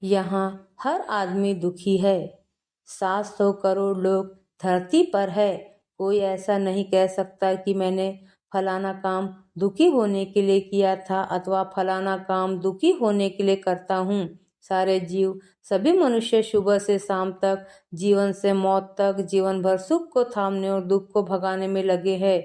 यहाँ हर आदमी दुखी है। 700 करोड़ लोग धरती पर है। कोई ऐसा नहीं कह सकता कि मैंने फलाना काम दुखी होने के लिए किया था अथवा फलाना काम दुखी होने के लिए करता हूँ। सारे जीव, सभी मनुष्य सुबह से शाम तक, जीवन से मौत तक, जीवन भर सुख को थामने और दुख को भगाने में लगे हैं।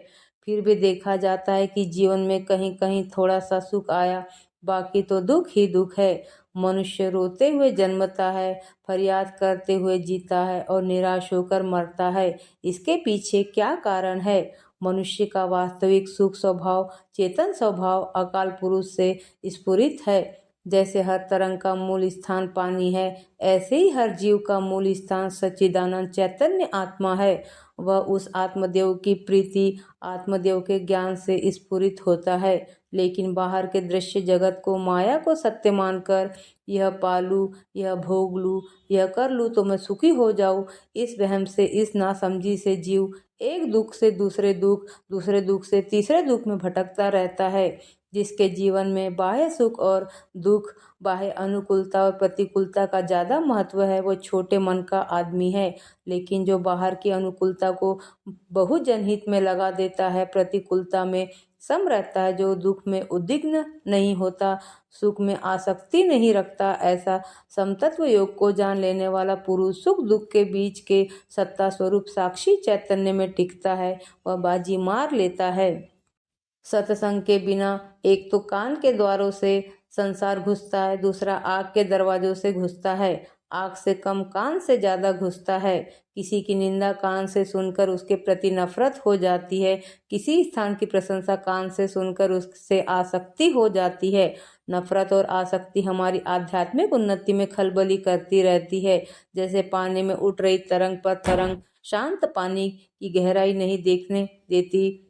फिर भी देखा जाता है कि जीवन में कहीं कहीं थोड़ा सा सुख आया, बाकी तो दुख ही दुख है। मनुष्य रोते हुए जन्मता है, फरियाद करते हुए जीता है और निराश होकर मरता है। इसके पीछे क्या कारण है? मनुष्य का वास्तविक सुख स्वभाव, चेतन स्वभाव अकाल पुरुष से स्फुरित है। जैसे हर तरंग का मूल स्थान पानी है, ऐसे ही हर जीव का मूल स्थान सच्चिदानंद चैतन्य आत्मा है। वह उस आत्मदेव की प्रीति, आत्मदेव के ज्ञान से स्फुरित होता है। लेकिन बाहर के दृश्य जगत को, माया को सत्य मानकर यह पालू, यह भोग लूँ, यह कर लूँ तो मैं सुखी हो जाऊँ, इस वहम से, इस नासमझी से जीव एक दुख से दूसरे दुख, दूसरे दुख से तीसरे दुख में भटकता रहता है। जिसके जीवन में बाह्य सुख और दुख, बाह्य अनुकूलता और प्रतिकूलता का ज़्यादा महत्व है, वो छोटे मन का आदमी है। लेकिन जो बाहर की अनुकूलता को बहुत जनहित में लगा देता है, प्रतिकूलता में सम रहता है, जो दुख में उद्विग्न नहीं होता, सुख में आसक्ति नहीं रखता, ऐसा समतत्व योग को जान लेने वाला पुरुष सुख दुख के बीच के सत्ता स्वरूप साक्षी चैतन्य में टिकता है, वह बाजी मार लेता है। सत्संग के बिना एक तो कान के द्वारों से संसार घुसता है, दूसरा आँख के दरवाजों से घुसता है। आँख से कम कान से ज़्यादा घुसता है। किसी की निंदा कान से सुनकर उसके प्रति नफरत हो जाती है, किसी स्थान की प्रशंसा कान से सुनकर उससे आसक्ति हो जाती है। नफरत और आसक्ति हमारी आध्यात्मिक उन्नति में खलबली करती रहती है। जैसे पानी में उठ रही तरंग पर तरंग शांत पानी की गहराई नहीं देखने देती,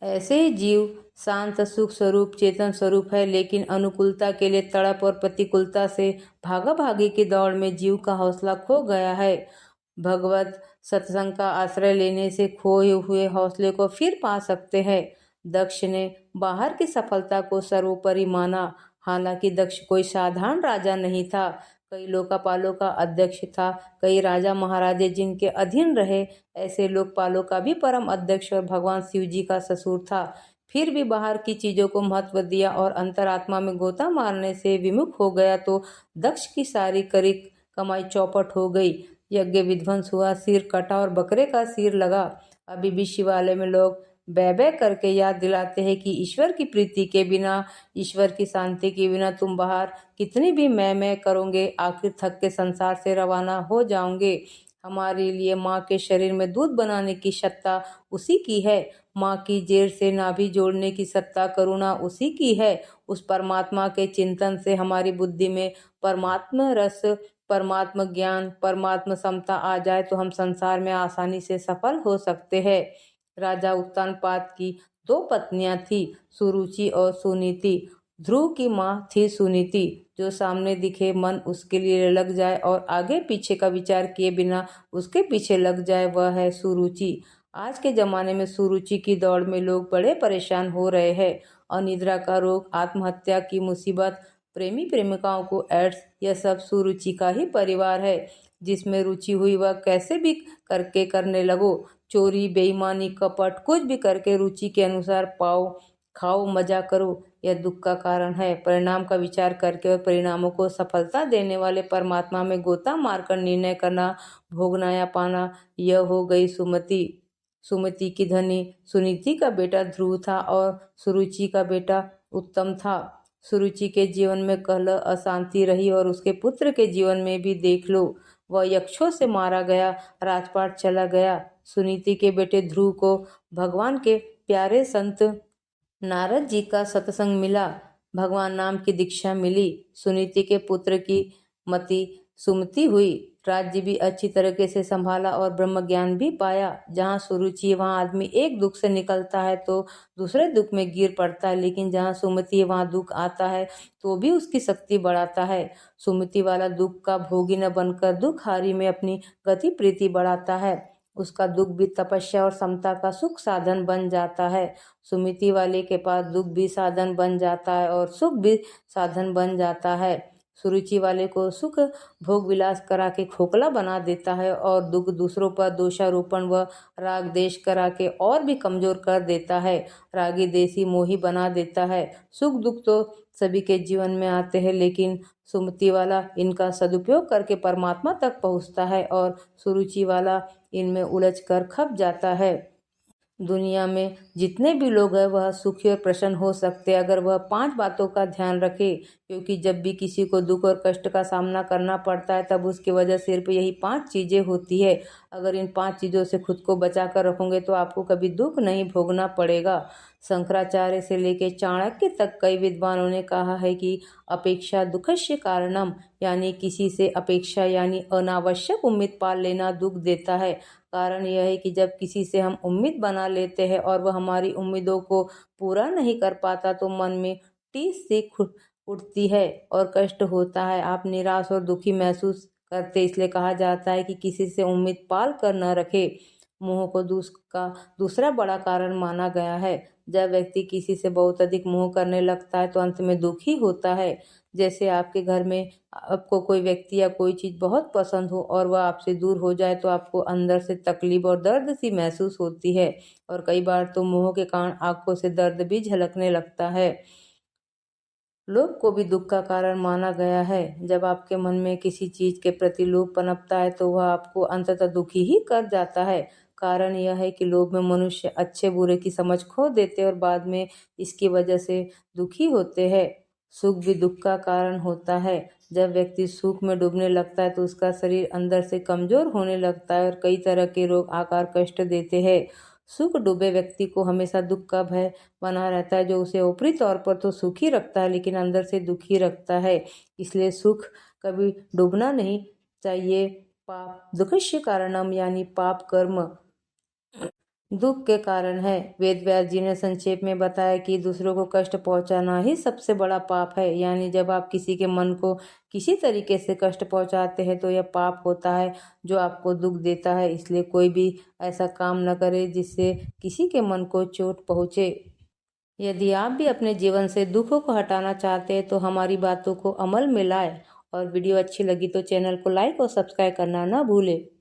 ऐसे ही जीव शांत सुख स्वरूप चेतन स्वरूप है, लेकिन अनुकूलता के लिए तड़प और प्रतिकूलता से भागा भागी की दौड़ में जीव का हौसला खो गया है। भगवत सत्संग का आश्रय लेने से खोए हुए हौसले को फिर पा सकते हैं। दक्ष ने बाहर की सफलता को सर्वोपरि माना। हालांकि दक्ष कोई साधारण राजा नहीं था, कई लोकपालों का अध्यक्ष था, कई राजा महाराजे जिनके अधीन रहे। ऐसे लोकपालों का भी परम अध्यक्ष और भगवान शिव जी का ससुर था। फिर भी बाहर की चीजों को महत्व दिया और अंतरात्मा में गोता मारने से विमुख हो गया तो दक्ष की सारी करी कमाई चौपट हो गई। यज्ञ विध्वंस हुआ, सिर कटा और बकरे का सिर लगा। अभी भी शिवालय में लोग बै बै करके याद दिलाते हैं कि ईश्वर की प्रीति के बिना, ईश्वर की शांति के बिना तुम बाहर कितनी भी मैं करोगे, आखिर थक के संसार से रवाना हो जाओगे। हमारे लिए माँ के शरीर में दूध बनाने की सत्ता उसी की है। माँ की जेर से नाभि जोड़ने की सत्ता, करुणा उसी की है। उस परमात्मा के चिंतन से हमारी बुद्धि में परमात्मा रस, परमात्मा ज्ञान, परमात्मा समता आ जाए तो हम संसार में आसानी से सफल हो सकते हैं। राजा उत्तानपाद की 2 पत्नियां थी, सुरुचि और सुनीति। ध्रुव की माँ थी सुनीति, जो सामने दिखे मन उसके लिए लग जाए और आगे पीछे का विचार किए बिना उसके पीछे लग जाए, वह है सुरुचि। आज के ज़माने में सुरुचि की दौड़ में लोग बड़े परेशान हो रहे हैं। अनिद्रा का रोग, आत्महत्या की मुसीबत, प्रेमी प्रेमिकाओं को एड्स, यह सब सुरुचि का ही परिवार है। जिसमें रुचि हुई वह कैसे भी करके करने लगो। चोरी, बेईमानी, कपट, कुछ भी करके रुचि के अनुसार पाओ, खाओ, मजा करो, यह दुख का कारण है। परिणाम का विचार करके और परिणामों को सफलता देने वाले परमात्मा में गोता मारकर निर्णय करना, भोगना या पाना, यह हो गई सुमति। सुमति की धनी सुनीति का बेटा ध्रुव था और सुरुचि का बेटा उत्तम था। सुरुचि के जीवन में कलह, अशांति रही और उसके पुत्र के जीवन में भी देख लो। वह यक्षों से मारा गया, राजपाट चला गया। सुनीति के बेटे ध्रुव को भगवान के प्यारे संत नारद जी का सत्संग मिला, भगवान नाम की दीक्षा मिली। सुनीति के पुत्र की मति सुमति हुई, राज्य भी अच्छी तरीके से संभाला और ब्रह्म ज्ञान भी पाया। जहाँ सुरुचि वहाँ आदमी एक दुख से निकलता है तो दूसरे दुख में गिर पड़ता है, लेकिन जहाँ सुमति वहाँ दुख आता है तो भी उसकी शक्ति बढ़ाता है। सुमति वाला दुख का भोगी न बनकर दुखहारी में अपनी गति प्रीति बढ़ाता है। उसका दुख भी तपस्या और समता का सुख साधन बन जाता है। सुमति वाले के पास दुख भी साधन बन जाता है और सुख भी साधन बन जाता है। सुरुचि वाले को सुख भोग विलास करा के खोखला बना देता है और दुख दूसरों पर दोषारोपण व राग देश करा के और भी कमजोर कर देता है, रागी देसी मोही बना देता है। सुख दुख तो सभी के जीवन में आते हैं, लेकिन सुमति वाला इनका सदुपयोग करके परमात्मा तक पहुँचता है और सुरुचि वाला इनमें उलझ कर खप जाता है। दुनिया में जितने भी लोग हैं वह सुखी और प्रसन्न हो सकते हैं अगर वह 5 बातों का ध्यान रखे, क्योंकि जब भी किसी को दुख और कष्ट का सामना करना पड़ता है तब उसकी वजह सिर्फ यही 5 चीज़ें होती है। अगर इन 5 चीज़ों से खुद को बचा कर रखोगे तो आपको कभी दुख नहीं भोगना पड़ेगा। शंकराचार्य से लेकर चाणक्य तक कई विद्वानों ने कहा है कि अपेक्षा दुखस्य कारणम, यानी किसी से अपेक्षा यानी अनावश्यक उम्मीद पाल लेना दुख देता है। कारण यह है कि जब किसी से हम उम्मीद बना लेते हैं और वह हमारी उम्मीदों को पूरा नहीं कर पाता तो मन में टीस सी उठती है और कष्ट होता है। आप निराश और दुखी महसूस करते, इसलिए कहा जाता है कि किसी से उम्मीद पाल कर न रखे। मोह को दूसरा बड़ा कारण माना गया है। जब व्यक्ति किसी से बहुत अधिक मोह करने लगता है तो अंत में दुखी होता है। जैसे आपके घर में आपको कोई व्यक्ति या कोई चीज़ बहुत पसंद हो और वह आपसे दूर हो जाए तो आपको अंदर से तकलीफ और दर्द सी महसूस होती है, और कई बार तो मोह के कारण आंखों से दर्द भी झलकने लगता है। लोभ को भी दुख का कारण माना गया है। जब आपके मन में किसी चीज के प्रति लोभ पनपता है तो वह आपको अंततः दुखी ही कर जाता है। कारण यह है कि लोभ में मनुष्य अच्छे बुरे की समझ खो देते और बाद में इसकी वजह से दुखी होते हैं। सुख भी दुख का कारण होता है। जब व्यक्ति सुख में डूबने लगता है तो उसका शरीर अंदर से कमजोर होने लगता है और कई तरह के रोग आकार कष्ट देते हैं। सुख डूबे व्यक्ति को हमेशा दुख का भय बना रहता है, जो उसे ऊपरी तौर पर तो सुखी रखता है लेकिन अंदर से दुखी रखता है। इसलिए सुख कभी डूबना नहीं चाहिए। पाप दुखस्य कारणम, यानी पाप कर्म दुख के कारण है। वेद व्यास जी ने संक्षेप में बताया कि दूसरों को कष्ट पहुंचाना ही सबसे बड़ा पाप है, यानी जब आप किसी के मन को किसी तरीके से कष्ट पहुंचाते हैं तो यह पाप होता है जो आपको दुख देता है। इसलिए कोई भी ऐसा काम न करे जिससे किसी के मन को चोट पहुंचे। यदि आप भी अपने जीवन से दुखों को हटाना चाहते हैं तो हमारी बातों को अमल में लाएं, और वीडियो अच्छी लगी तो चैनल को लाइक और सब्सक्राइब करना न भूलें।